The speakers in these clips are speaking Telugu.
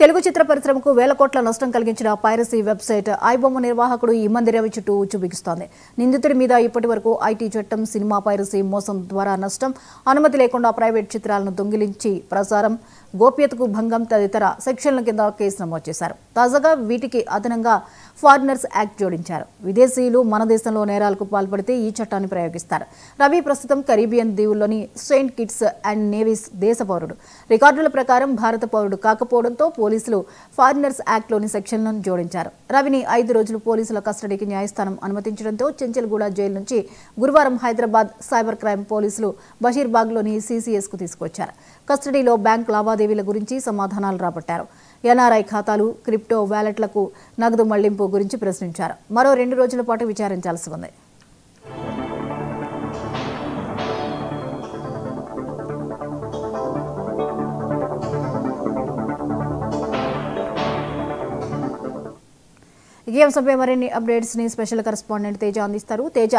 తెలుగు చిత్ర పరిశ్రమకు వేల కోట్ల నష్టం కలిగించిన పైరసీ వెబ్సైట్ ఐబొమ్మ నిర్వాహకుడు ఇమ్మంది రవి చుట్టూ ఉచ్చుబిగుస్తోంది. నిందితుడి మీద ఇప్పటివరకు ఐటీ చట్టం, సినిమా పైరసీ, మోసం ద్వారా నష్టం, అనుమతి లేకుండా ప్రైవేట్ చిత్రాలను దొంగిలించి ప్రసారం, గోప్యతకు భంగం తదితర సెక్షన్ల కింద కేసు నమోదు చేశారు. తాజాగా వీటికి అదనంగా ఫారినర్స్ యాక్ట్ జోడించారు. విదేశీయులు మన దేశంలో నేరాలకు పాల్పడితే ఈ చట్టాన్ని ప్రయోగిస్తారు. రవి ప్రస్తుతం కరీబియన్ దీవుల్లోని సెయింట్ కిట్స్ అండ్ నేవిస్ దేశ పౌరుడు. రికార్డుల ప్రకారం భారత పౌరుడు కాకపోవడంతో పోలీసులు ఫారినర్స్ యాక్ట్లోని సెక్షన్లను జోడించారు. రవిని 5 రోజులు పోలీసుల కస్టడీకి న్యాయస్థానం అనుమతించడంతో చెంచల్గూడ జైలు నుంచి గురువారం హైదరాబాద్ సైబర్ క్రైమ్ పోలీసులు బషీర్బాగ్లోని సీసీఎస్కు తీసుకొచ్చారు. కస్టడీలో బ్యాంక్ లావాదేవీల గురించి సమాధానాలు రాబట్టారు. ఎన్ఆర్ఐ ఖాతాలు, క్రిప్టో వ్యాలెట్లకు నగదు మళ్లింపు గురించి ప్రశ్నించారు. మరో 2 రోజుల పాటు విచారించాల్సి ఉంది. ఈ అంశంపై మరిన్ని అప్డేట్స్ ని స్పెషల్ కరెస్పాండెంట్ తేజ అందిస్తారు. తేజ,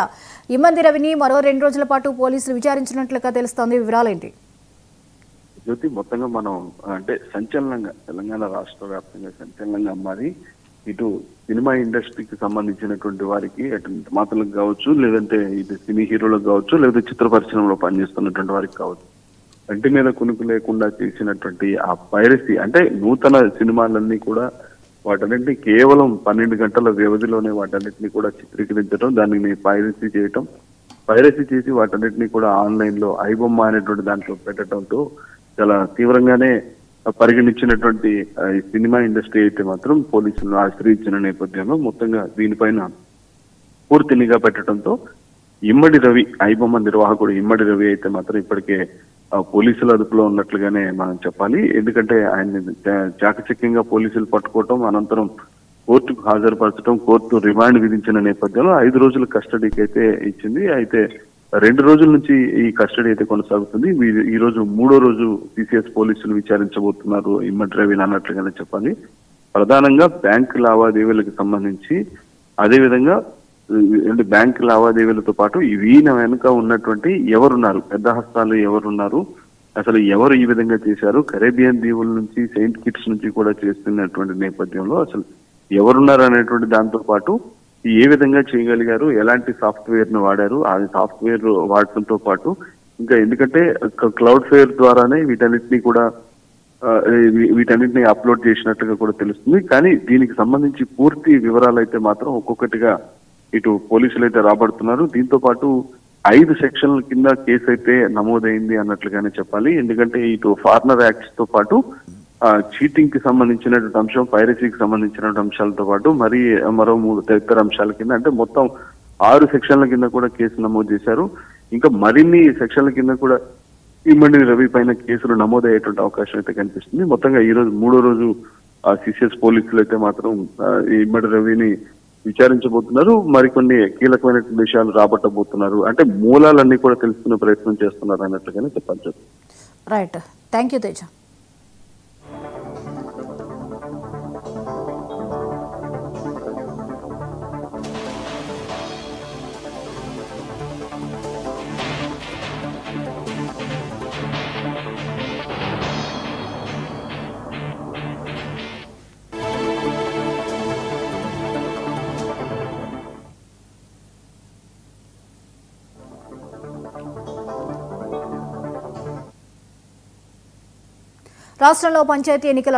ఇమ్మంది రవిని మరో 2 రోజుల పాటు పోలీసులు విచారించినట్లుగా తెలుస్తోంది. వివరాలేంటి? జ్యోతి, మొత్తంగా మనం అంటే సంచలనంగా తెలంగాణ రాష్ట్ర వ్యాప్తంగా సంచలనంగా మారి ఇటు సినిమా ఇండస్ట్రీకి సంబంధించినటువంటి వారికి అటు నిర్మాతలకు కావచ్చు, లేదంటే ఇటు సినీ హీరోలకు కావచ్చు, లేదా చిత్ర పరిశ్రమలో పనిచేస్తున్నటువంటి వారికి కావచ్చు, కంటి మీద కునుకు లేకుండా చేసినటువంటి ఆ పైరసీ, అంటే నూతన సినిమాలన్నీ కూడా వాటన్నింటినీ కేవలం 12 గంటల వ్యవధిలోనే వాటన్నిటిని కూడా చిత్రీకరించడం, దానిని పైరసీ చేయటం, పైరసీ చేసి వాటన్నిటిని కూడా ఆన్లైన్ లో ఐబొమ్మ అనేటువంటి దాంట్లో పెట్టడంతో చాలా తీవ్రంగానే పరిగణించినటువంటి ఈ సినిమా ఇండస్ట్రీ అయితే మాత్రం పోలీసులను ఆశ్రయించిన నేపథ్యంలో మొత్తంగా దీనిపైన పూర్తి నిఘా పెట్టడంతో ఇమ్మడి రవి, ఐబొమ్మ నిర్వాహకుడు ఇమ్మడి రవి అయితే మాత్రం ఇప్పటికే పోలీసుల అదుపులో ఉన్నట్లుగానే మనం చెప్పాలి. ఎందుకంటే ఆయన్ని చాకచక్యంగా పోలీసులు పట్టుకోవటం, అనంతరం కోర్టుకు హాజరుపరచడం, కోర్టు రిమాండ్ విధించిన నేపథ్యంలో 5 రోజుల కస్టడీకి అయితే ఇచ్చింది. అయితే 2 రోజుల నుంచి ఈ కస్టడీ అయితే కొనసాగుతుంది. ఈ రోజు 3వ రోజు సిసిఎస్ పోలీసులు విచారించబోతున్నారు ఇమ్మడి రవిని అన్నట్లుగానే చెప్పాలి. ప్రధానంగా బ్యాంకు లావాదేవీలకు సంబంధించి, అదేవిధంగా బ్యాంకు లావాదేవీలతో పాటు వీణ వెనుక ఉన్నటువంటి ఎవరున్నారు, పెద్ద హస్తాలు ఎవరున్నారు, అసలు ఎవరు ఈ విధంగా చేశారు, కరేబియన్ దీవుల నుంచి సెయింట్ కిట్స్ నుంచి కూడా చేస్తున్నటువంటి నేపథ్యంలో అసలు ఎవరున్నారు అనేటువంటి దాంతో పాటు ఏ విధంగా చేయగలిగారు, ఎలాంటి సాఫ్ట్వేర్ ను వాడారు, ఆ సాఫ్ట్వేర్ వాడటంతో పాటు ఇంకా ఎందుకంటే క్లౌడ్ ఫేర్ ద్వారానే వీటన్నిటిని అప్లోడ్ చేసినట్టుగా కూడా తెలుస్తుంది. కానీ దీనికి సంబంధించి పూర్తి వివరాలు అయితే మాత్రం ఒక్కొక్కటిగా ఇటు పోలీసులు అయితే రాబడుతున్నారు. దీంతో పాటు 5 సెక్షన్ల కింద కేసు అయితే నమోదైంది అన్నట్లుగానే చెప్పాలి. ఎందుకంటే ఇటు ఫారినర్ యాక్ట్స్ తో పాటు చీటింగ్ కి సంబంధించినటువంటి అంశం, పైరసీకి సంబంధించినటువంటి అంశాలతో పాటు మరో 3 తదితర అంశాల కింద, అంటే మొత్తం 6 సెక్షన్ల కింద కూడా కేసు నమోదు చేశారు. ఇంకా మరిన్ని సెక్షన్ల కింద కూడా ఇమ్మడి రవి పైన కేసులు నమోదయ్యేటువంటి అవకాశం అయితే కనిపిస్తుంది. మొత్తంగా ఈ రోజు 3వ రోజు సిసిఎస్ పోలీసులు అయితే మాత్రం ఇమ్మడి రవిని విచారించబోతున్నారు. మరికొన్ని కీలకమైన విషయాలు రాబట్టబోతున్నారు. అంటే మూలాలన్నీ కూడా తెలుసుకునే ప్రయత్నం చేస్తున్నారు అన్నట్లుగానే చెప్పాలి. Right, thank you Teja. రాష్ట్రంలో పంచాయతీ ఎన్నికల